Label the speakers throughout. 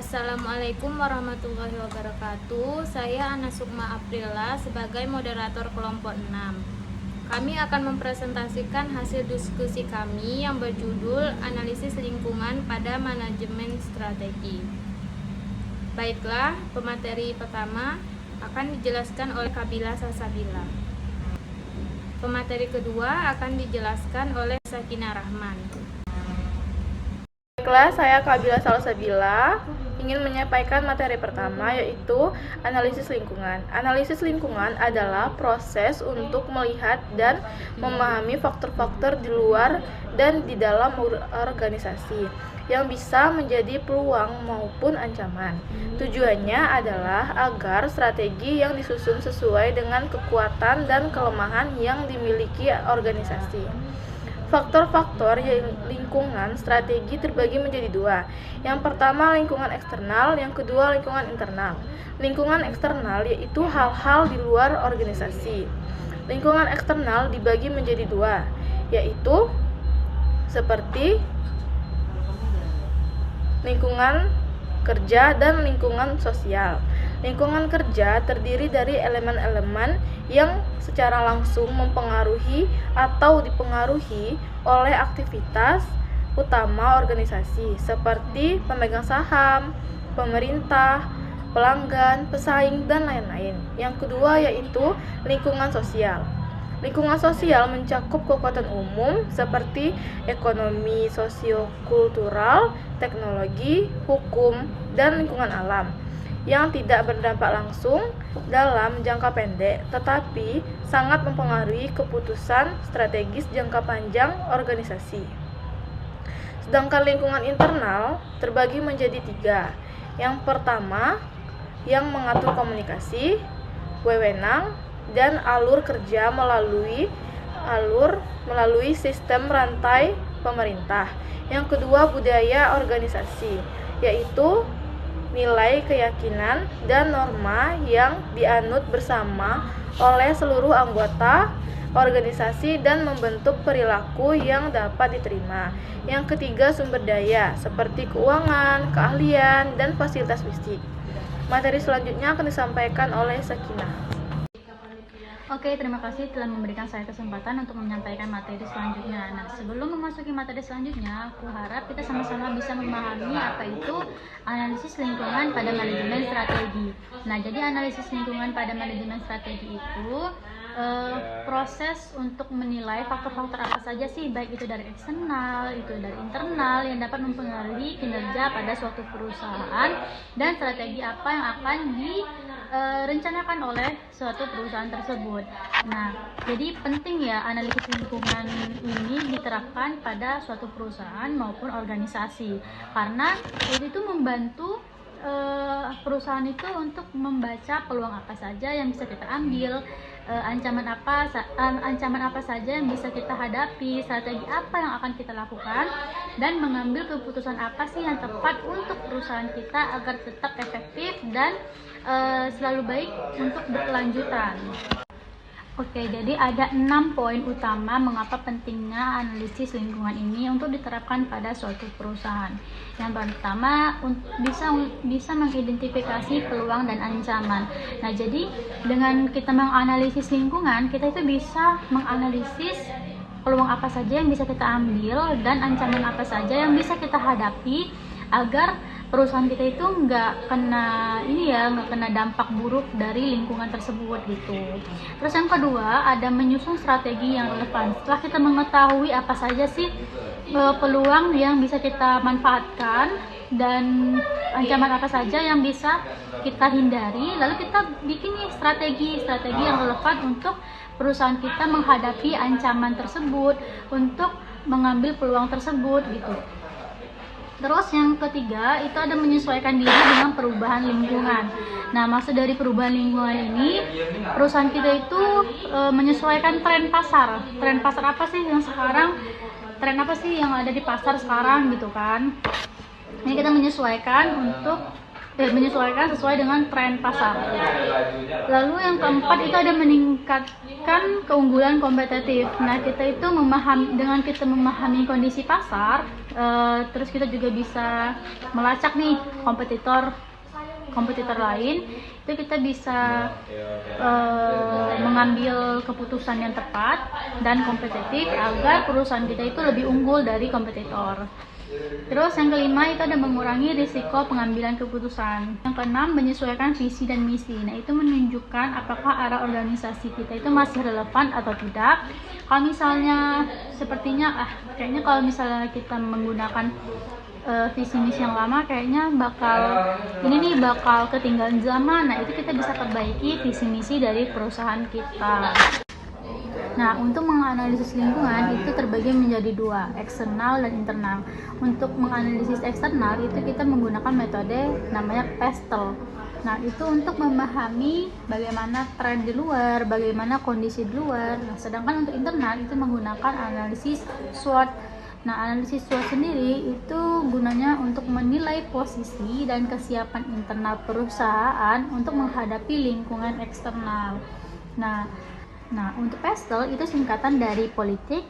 Speaker 1: Assalamualaikum warahmatullahi wabarakatuh. Saya Ana Sukma Aprila sebagai moderator kelompok 6. Kami akan mempresentasikan hasil diskusi kami yang berjudul Analisis Lingkungan pada Manajemen Strategi. Baiklah, pemateri pertama akan dijelaskan oleh Kabila Salsabila. Pemateri kedua akan dijelaskan oleh Sakinah Rahman.
Speaker 2: Baiklah, saya Kabila Salsabila ingin menyampaikan materi pertama, yaitu analisis lingkungan. Analisis lingkungan adalah proses untuk melihat dan memahami faktor-faktor di luar dan di dalam organisasi yang bisa menjadi peluang maupun ancaman. Tujuannya adalah agar strategi yang disusun sesuai dengan kekuatan dan kelemahan yang dimiliki organisasi. Faktor-faktor lingkungan strategi terbagi menjadi dua. Yang pertama lingkungan eksternal, yang kedua lingkungan internal. Lingkungan eksternal yaitu hal-hal di luar organisasi. Lingkungan eksternal dibagi menjadi dua, yaitu seperti lingkungan kerja dan lingkungan sosial. Lingkungan kerja terdiri dari elemen-elemen yang secara langsung mempengaruhi atau dipengaruhi oleh aktivitas utama organisasi seperti pemegang saham, pemerintah, pelanggan, pesaing, dan lain-lain. Yang kedua yaitu lingkungan sosial. Lingkungan sosial mencakup kekuatan umum seperti ekonomi, sosiokultural, teknologi, hukum, dan lingkungan alam yang tidak berdampak langsung dalam jangka pendek tetapi sangat mempengaruhi keputusan strategis jangka panjang organisasi. Sedangkan lingkungan internal terbagi menjadi tiga. Yang pertama, yang mengatur komunikasi, wewenang, dan alur kerja melalui sistem rantai pemerintah. Yang kedua, budaya organisasi, yaitu nilai, keyakinan, dan norma yang dianut bersama oleh seluruh anggota organisasi dan membentuk perilaku yang dapat diterima. Yang ketiga, sumber daya seperti keuangan, keahlian, dan fasilitas fisik. Materi selanjutnya akan disampaikan oleh Sakinah.
Speaker 3: Oke, terima kasih telah memberikan saya kesempatan untuk menyampaikan materi selanjutnya. Nah, sebelum memasuki materi selanjutnya, aku harap kita sama-sama bisa memahami apa itu analisis lingkungan pada manajemen strategi. Nah, jadi analisis lingkungan pada manajemen strategi itu proses untuk menilai faktor-faktor apa saja sih, baik itu dari eksternal, itu dari internal, yang dapat mempengaruhi kinerja pada suatu perusahaan dan strategi apa yang akan direncanakan oleh suatu perusahaan tersebut. Nah, jadi penting ya analisis lingkungan ini diterapkan pada suatu perusahaan maupun organisasi, karena itu membantu perusahaan itu untuk membaca peluang apa saja yang bisa kita ambil, ancaman apa saja yang bisa kita hadapi, strategi apa yang akan kita lakukan, dan mengambil keputusan apa sih yang tepat untuk perusahaan kita agar tetap efektif dan selalu baik untuk berkelanjutan. Oke, jadi ada 6 poin utama mengapa pentingnya analisis lingkungan ini untuk diterapkan pada suatu perusahaan. Yang pertama, bisa mengidentifikasi peluang dan ancaman. Nah, jadi dengan kita menganalisis lingkungan, kita itu bisa menganalisis peluang apa saja yang bisa kita ambil dan ancaman apa saja yang bisa kita hadapi agar perusahaan kita itu nggak kena dampak buruk dari lingkungan tersebut gitu. Terus yang kedua, ada menyusun strategi yang relevan. Setelah kita mengetahui apa saja sih peluang yang bisa kita manfaatkan dan ancaman apa saja yang bisa kita hindari, lalu kita bikin nih strategi yang relevan untuk perusahaan kita menghadapi ancaman tersebut, untuk mengambil peluang tersebut gitu. Terus yang ketiga, itu ada menyesuaikan diri dengan perubahan lingkungan. Nah, maksud dari perubahan lingkungan ini, perusahaan kita itu menyesuaikan tren pasar. Tren pasar apa sih yang sekarang? Tren apa sih yang ada di pasar sekarang gitu kan? Ini kita menyesuaikan sesuai dengan tren pasar. Lalu yang keempat itu ada meningkatkan keunggulan kompetitif. Nah, kita itu dengan kita memahami kondisi pasar, Terus kita juga bisa melacak nih kompetitor lain, itu kita bisa mengambil keputusan yang tepat dan kompetitif agar perusahaan kita itu lebih unggul dari kompetitor. Terus yang kelima itu ada mengurangi risiko pengambilan keputusan. Yang keenam, menyesuaikan visi dan misi. Nah, itu menunjukkan apakah arah organisasi kita itu masih relevan atau tidak. Kalau misalnya sepertinya kayaknya kalau misalnya kita menggunakan visi misi yang lama, kayaknya bakal ketinggalan zaman. Nah, itu kita bisa perbaiki visi misi dari perusahaan kita. Nah, untuk menganalisis lingkungan itu terbagi menjadi dua, eksternal dan internal. Untuk menganalisis eksternal itu kita menggunakan metode namanya PESTEL. Nah, itu untuk memahami bagaimana tren di luar, bagaimana kondisi di luar. Nah, sedangkan untuk internal itu menggunakan analisis SWOT. Nah, analisis SWOT sendiri itu gunanya untuk menilai posisi dan kesiapan internal perusahaan untuk menghadapi lingkungan eksternal. Nah, untuk PESTEL itu singkatan dari politik,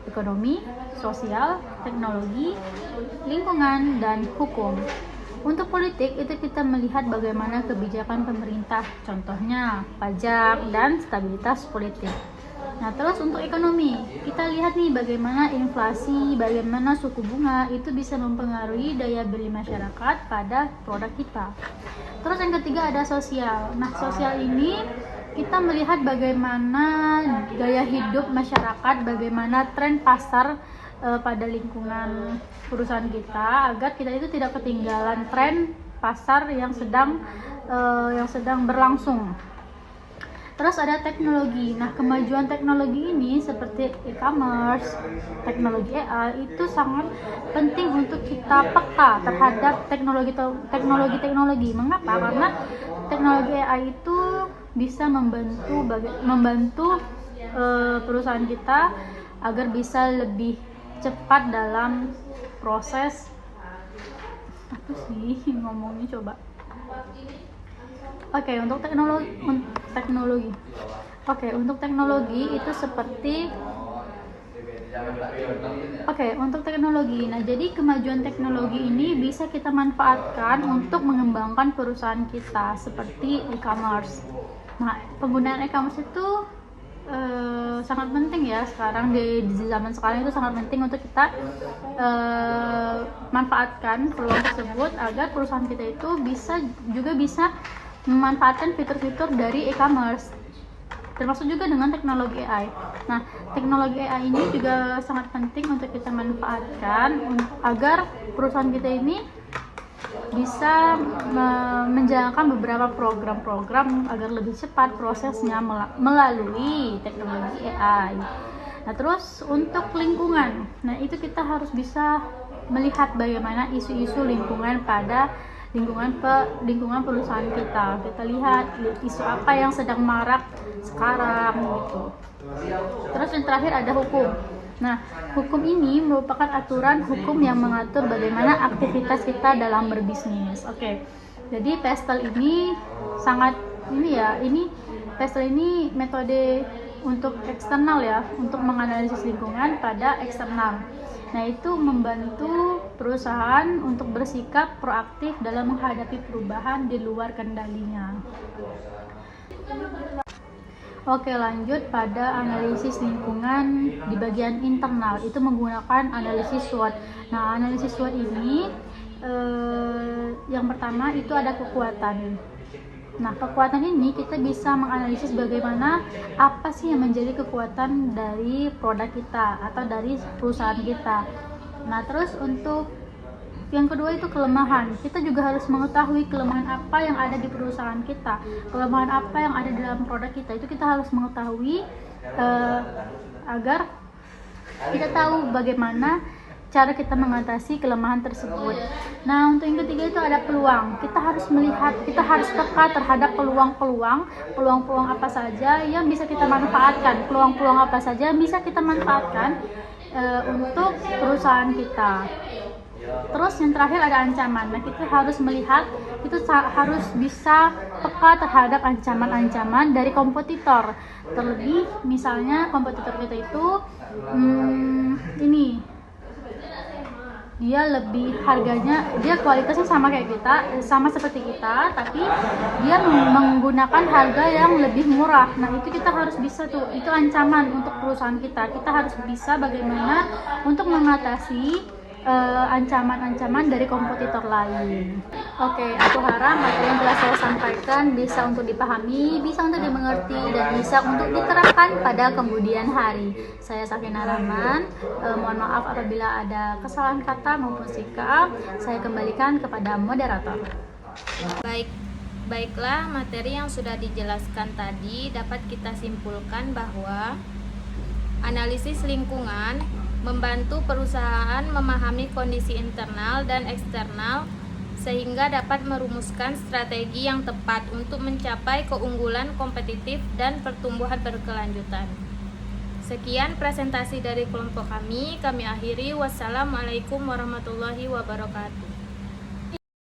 Speaker 3: ekonomi, sosial, teknologi, lingkungan, dan hukum. Untuk politik itu kita melihat bagaimana kebijakan pemerintah, contohnya pajak dan stabilitas politik. Nah, terus untuk ekonomi, kita lihat nih bagaimana inflasi, bagaimana suku bunga itu bisa mempengaruhi daya beli masyarakat pada produk kita. Terus yang ketiga ada sosial. Nah, sosial ini kita melihat bagaimana gaya hidup masyarakat, bagaimana tren pasar pada lingkungan perusahaan kita agar kita itu tidak ketinggalan tren pasar yang sedang berlangsung. Terus ada teknologi. Nah, kemajuan teknologi ini seperti e-commerce, teknologi AI itu sangat penting untuk kita peka terhadap teknologi. Mengapa? Karena teknologi AI itu bisa membantu perusahaan kita agar bisa lebih cepat dalam proses untuk teknologi itu seperti untuk teknologi. Nah, jadi kemajuan teknologi ini bisa kita manfaatkan untuk mengembangkan perusahaan kita seperti e-commerce. Nah, penggunaan e-commerce itu sangat penting ya sekarang di zaman sekarang, itu sangat penting untuk kita manfaatkan peluang tersebut agar perusahaan kita itu bisa memanfaatkan fitur-fitur dari e-commerce, termasuk juga dengan teknologi AI. Nah, teknologi AI ini juga sangat penting untuk kita manfaatkan agar perusahaan kita ini bisa menjalankan beberapa program-program agar lebih cepat prosesnya melalui teknologi AI. Nah, terus untuk lingkungan, nah itu kita harus bisa melihat bagaimana isu-isu lingkungan pada lingkungan perusahaan kita. Kita lihat isu apa yang sedang marak sekarang gitu. Terus yang terakhir ada hukum. Nah, hukum ini merupakan aturan hukum yang mengatur bagaimana aktivitas kita dalam berbisnis. Jadi PESTEL ini PESTEL ini metode untuk eksternal ya, untuk menganalisis lingkungan pada eksternal. Nah, itu membantu perusahaan untuk bersikap proaktif dalam menghadapi perubahan di luar kendalinya. Lanjut pada analisis lingkungan di bagian internal, itu menggunakan analisis SWOT. Nah, analisis SWOT ini yang pertama itu ada kekuatan. Nah, kekuatan ini kita bisa menganalisis bagaimana apa sih yang menjadi kekuatan dari produk kita atau dari perusahaan kita. Nah, terus untuk yang kedua itu kelemahan. Kita juga harus mengetahui kelemahan apa yang ada di perusahaan kita, kelemahan apa yang ada di dalam produk kita. Itu kita harus mengetahui agar kita tahu bagaimana cara kita mengatasi kelemahan tersebut. Nah, untuk yang ketiga itu ada peluang. Kita harus melihat, kita harus peka terhadap peluang-peluang apa saja yang bisa kita manfaatkan, peluang-peluang apa saja yang bisa kita manfaatkan untuk perusahaan kita. Terus yang terakhir ada ancaman. Nah, kita harus melihat, kita harus bisa peka terhadap ancaman-ancaman dari kompetitor. Terlebih misalnya kompetitor kita itu dia lebih harganya, dia kualitasnya sama kayak kita, sama seperti kita, tapi dia menggunakan harga yang lebih murah. Nah itu kita harus bisa tuh, itu ancaman untuk perusahaan kita. Kita harus bisa bagaimana untuk mengatasi ancaman-ancaman dari kompetitor lain. Oke, aku harap materi yang telah saya sampaikan bisa untuk dipahami, bisa untuk dimengerti, dan bisa untuk diterapkan pada kemudian hari. Saya Safina Rahman, mohon maaf apabila ada kesalahan kata maupun sikap. Saya kembalikan kepada moderator.
Speaker 1: Baiklah, materi yang sudah dijelaskan tadi dapat kita simpulkan bahwa analisis lingkungan membantu perusahaan memahami kondisi internal dan eksternal sehingga dapat merumuskan strategi yang tepat untuk mencapai keunggulan kompetitif dan pertumbuhan berkelanjutan. Sekian presentasi dari kelompok kami akhiri. Wassalamualaikum warahmatullahi wabarakatuh.